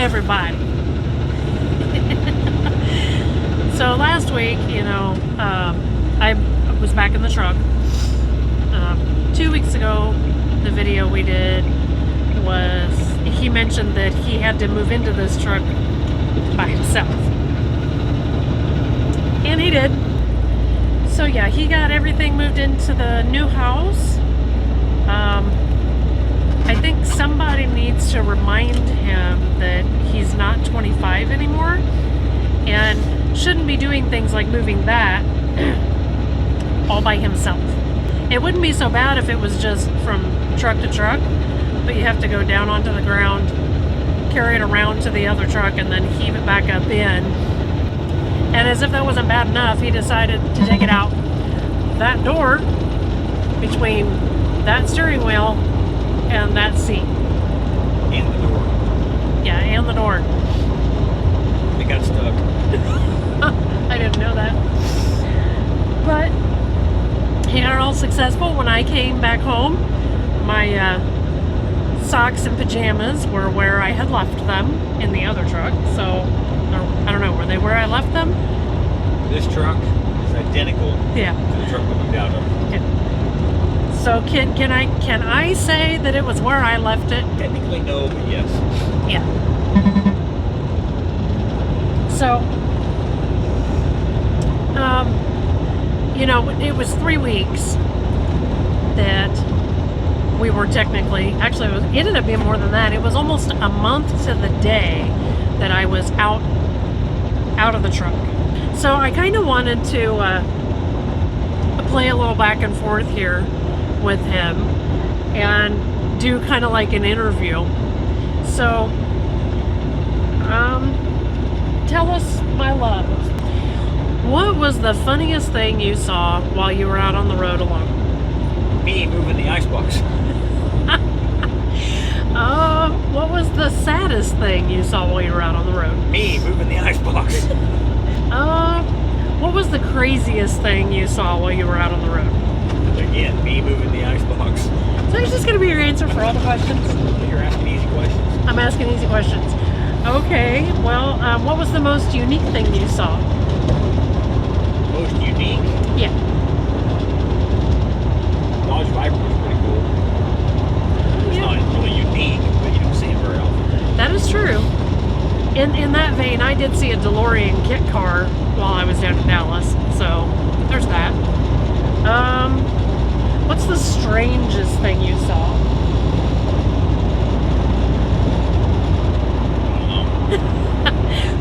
everybody. So last week, I was back in the truck. 2 weeks ago, the video we did was, he mentioned that he had to move into this truck by himself. And he did. So yeah, he got everything moved into the new house. I think somebody needs to remind him that he's not 25 anymore and shouldn't be doing things like moving that all by himself. It wouldn't be so bad if it was just from truck to truck, but you have to go down onto the ground, carry it around to the other truck, and then heave it back up in. And as if that wasn't bad enough, he decided to take it out that door between that steering wheel and that seat. And the door. Yeah, and the door. It got stuck. I didn't know that. But he got it all successful. When I came back home, my socks and pajamas were where I had left them in the other truck. So, I don't know, were they where I left them? This truck is identical to the truck that we moved out of. Yeah. So can I say that it was where I left it? Technically no, but yes. Yeah. So, it was 3 weeks that we were technically, actually it ended up being more than that. It was almost a month to the day that I was out of the truck. So I kind of wanted to play a little back and forth here with him and do kind of like an interview. So, tell us, my love, what was the funniest thing you saw while you were out on the road alone? Me moving the icebox. What was the saddest thing you saw while you were out on the road? Me moving the icebox. What was the craziest thing you saw while you were out on the road? Again, me moving the icebox. So is this going to be your answer for all the questions? You're asking easy questions. I'm asking easy questions. Okay, well, what was the most unique thing you saw? Most unique? Yeah. Dodge Viper was pretty cool. It's not really unique, but you don't see it very often. That is true. In that vein, I did see a DeLorean kit car while I was down in Dallas, so there's that. What's the strangest thing you saw?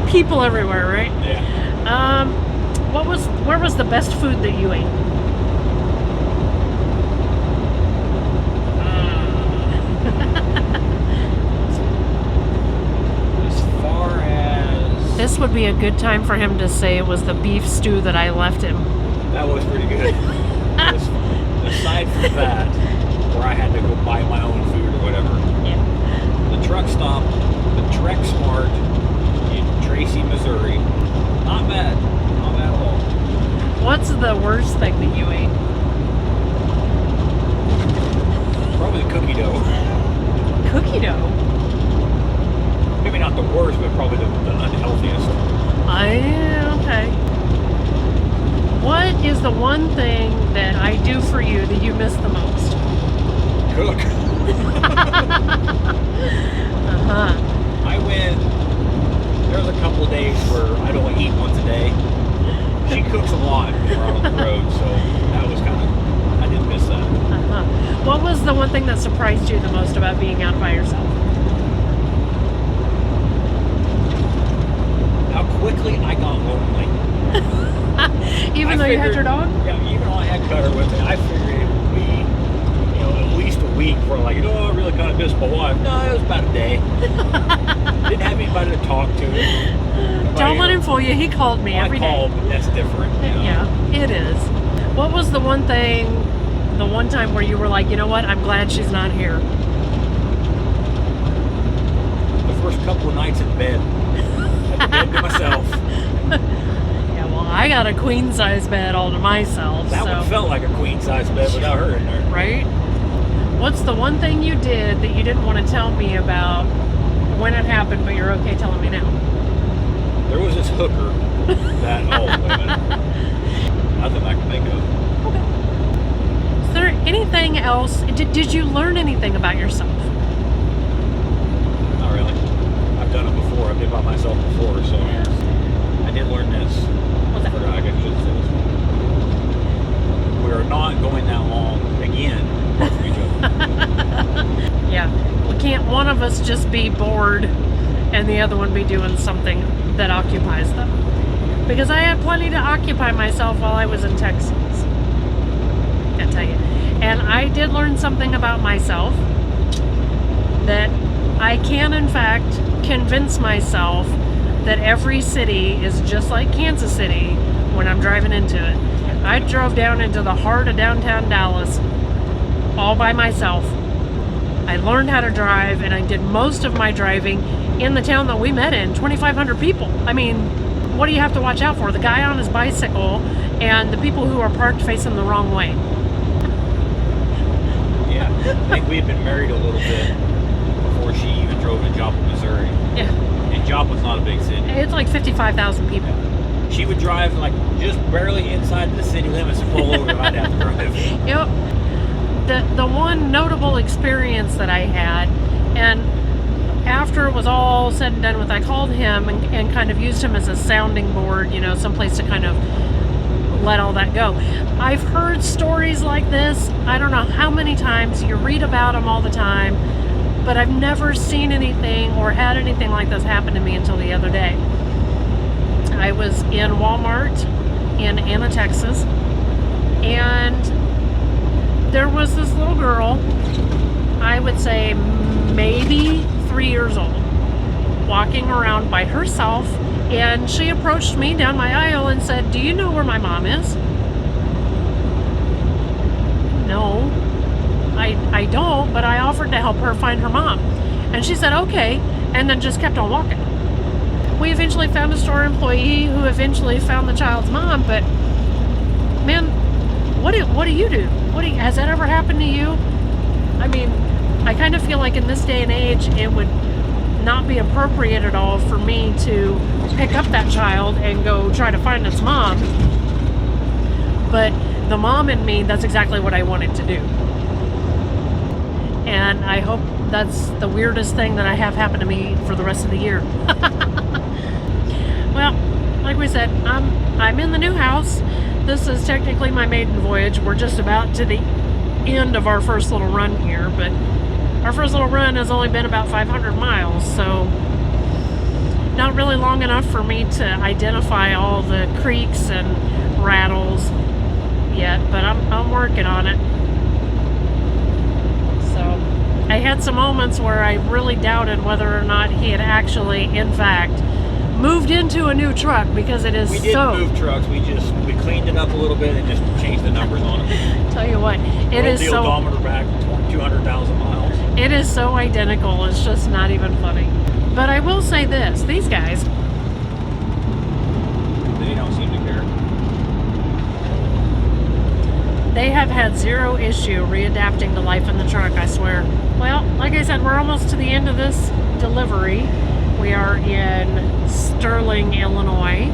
People everywhere, right? Yeah. Where was the best food that you ate? As far as... This would be a good time for him to say it was the beef stew that I left him. That was pretty good. Aside from that, where I had to go buy my own food or whatever. Yeah. The truck stop, the Trek Smart in Tracy, Missouri. Not bad. Not bad at all. What's the worst thing that you ate? Probably the cookie dough. Cookie dough? Maybe not the worst, but probably the unhealthiest. Okay. What is the one thing that I do for you that you miss the most? Cook. I went, there was a couple of days where I'd only eat once a day. She cooks a lot when we're out on the road, so that was kind of, I didn't miss that. What was the one thing that surprised you the most about being out by yourself? How quickly I got lonely. Even though you had your dog? Yeah, even though I had Cutter with me, I figured it would be, at least a week for like, I really kind of miss my wife. No, it was about a day. Didn't have anybody to talk to. Don't let him fool you. He called me every day. I called, but that's different. Yeah, it is. What was the one thing, the one time where you were like, you know what, I'm glad she's not here? The first couple of nights in bed. Had the bed to myself. Yeah, well, I got a queen size bed all to myself. That one felt like a queen size bed without her in there. Right? What's the one thing you did that you didn't want to tell me about when it happened, but you're okay telling me now. There was this hooker that, oh, wait a minute. Nothing I can think of. Okay. Is there anything else? Did you learn anything about yourself? Not really. I've done it before. I've been by myself before, so I did learn this. What's that? I forgot. I should have said this. We are not going that long again apart from each other. Yeah. We can't one of us just be bored and the other one be doing something that occupies them. Because I had plenty to occupy myself while I was in Texas. I tell you. And I did learn something about myself, that I can in fact convince myself that every city is just like Kansas City when I'm driving into it. I drove down into the heart of downtown Dallas all by myself. I learned how to drive, and I did most of my driving in the town that we met in, 2,500 people. I mean, what do you have to watch out for? The guy on his bicycle and the people who are parked facing the wrong way. Yeah, I think we had been married a little bit before she even drove to Joplin, Missouri. Yeah. And Joplin's not a big city. It's like 55,000 people. She would drive like just barely inside the city limits and pull over and I'd have to drive. Yep. The one notable experience that I had, and after it was all said and done with, I called him and kind of used him as a sounding board, you know, someplace to kind of let all that go. I've heard stories like this, I don't know how many times, you read about them all the time, but I've never seen anything or had anything like this happen to me until the other day. I was in Walmart in Anna, Texas, and there was this little girl, I would say maybe 3 years old, walking around by herself, and she approached me down my aisle and said, "Do you know where my mom is?" No, I don't, but I offered to help her find her mom. And she said, "Okay," and then just kept on walking. We eventually found a store employee who eventually found the child's mom, but man, what do you do? Has that ever happened to you? I mean, I kind of feel like in this day and age, it would not be appropriate at all for me to pick up that child and go try to find its mom. But the mom in me, that's exactly what I wanted to do. And I hope that's the weirdest thing that I have happen to me for the rest of the year. Well, like we said, I'm in the new house. This is technically my maiden voyage. We're just about to the end of our first little run here, but our first little run has only been about 500 miles, so not really long enough for me to identify all the creaks and rattles yet, but I'm working on it. So I had some moments where I really doubted whether or not he had actually, in fact, moved into a new truck, because it is we didn't move trucks. We cleaned it up a little bit and just changed the numbers on it. Tell you what, it Rolled is the so odometer back 200,000 miles. It is so identical. It's just not even funny. But I will say this: these guys, They don't seem to care. they have had zero issue readapting to life in the truck, I swear. Well, like I said, we're almost to the end of this delivery. We are in Sterling, Illinois,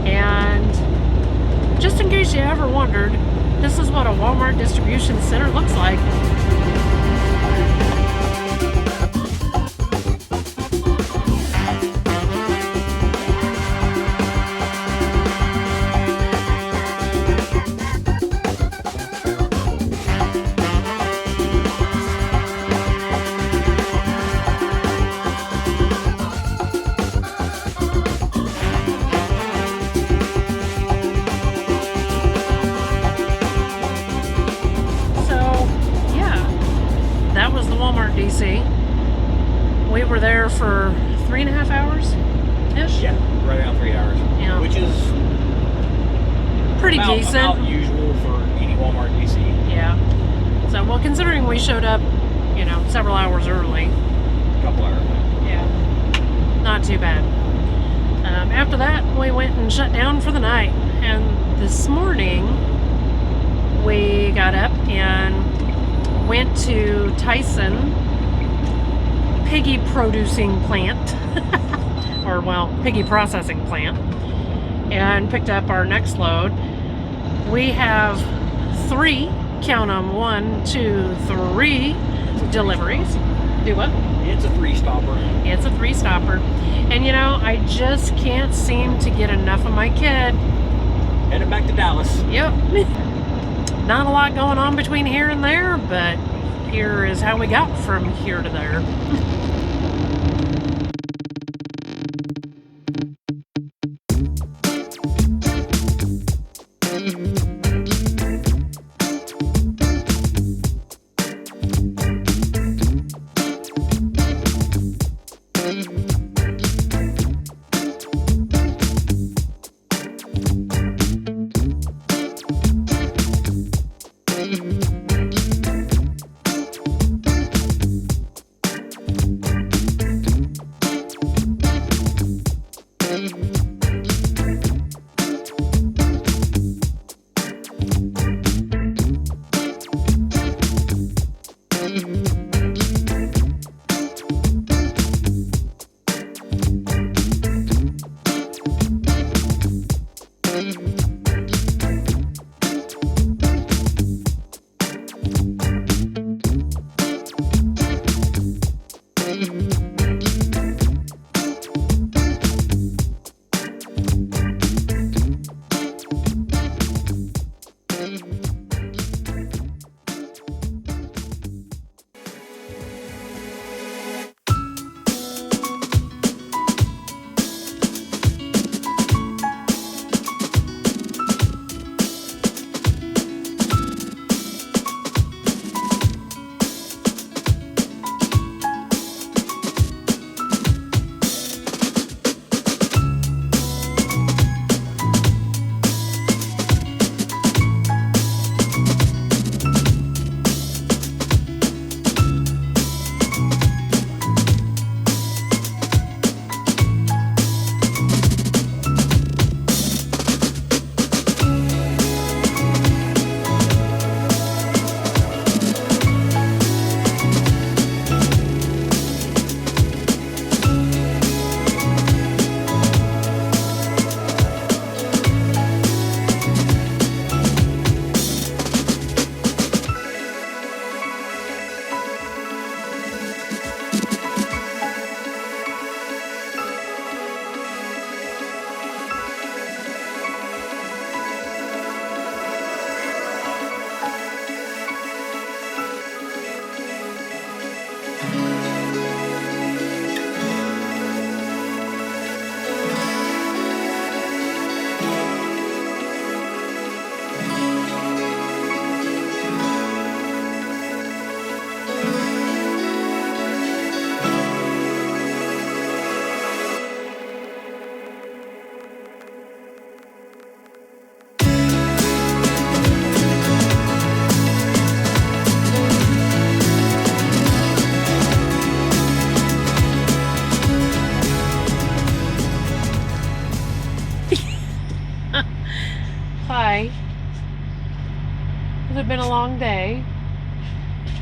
and just in case you ever wondered, this is what a Walmart distribution center looks like. Walmart DC. We were there for 3.5 hours ish. Yeah, right around 3 hours. Yeah. Which is pretty decent. About usual for any Walmart DC. Yeah. So, well, considering we showed up, you know, several hours early. Couple hours. Yeah. Not too bad. After that, we went and shut down for the night. And this morning, we got up and went to Tyson piggy producing plant, or well, piggy processing plant, and picked up our next load. We have 3, count them, 1, 2, 3 deliveries. Do what? It's a 3-stopper. It's a 3-stopper. And you know, I just can't seem to get enough of my kid. Headed back to Dallas. Yep. Not a lot going on between here and there, but here is how we got from here to there. Hi. It had been a long day.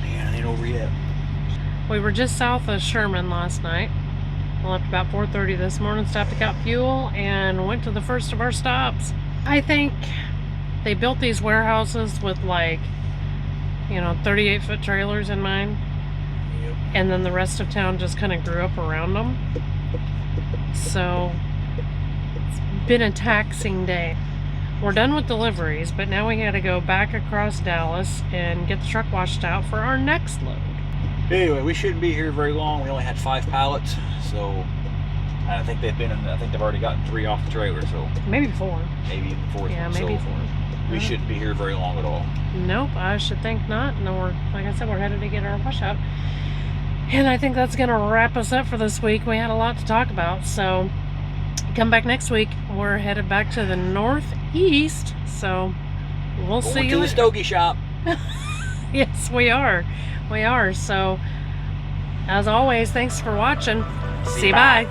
Man, it ain't over yet. We were just south of Sherman last night. We left about 4:30 this morning, stopped to get fuel, and went to the first of our stops. I think they built these warehouses with, like, you know, 38-foot trailers in mind. Yep. And then the rest of town just kind of grew up around them. So it's been a taxing day. We're done with deliveries, but now we got to go back across Dallas and get the truck washed out for our next load. Anyway, we shouldn't be here very long. We only had 5 pallets, so I think they've already gotten 3 off the trailer, so Maybe 4. maybe even 4th Yeah, one. maybe So 4. we shouldn't be here very long at all. Nope, I should think not. And then we're, like I said, we're headed to get our wash out. And I think that's going to wrap us up for this week. We had a lot to talk about, so come back next week. We're headed back to the northeast, so we'll see you to the stogie shop. Yes, we are. We are. So, as always, thanks for watching. See you. Bye.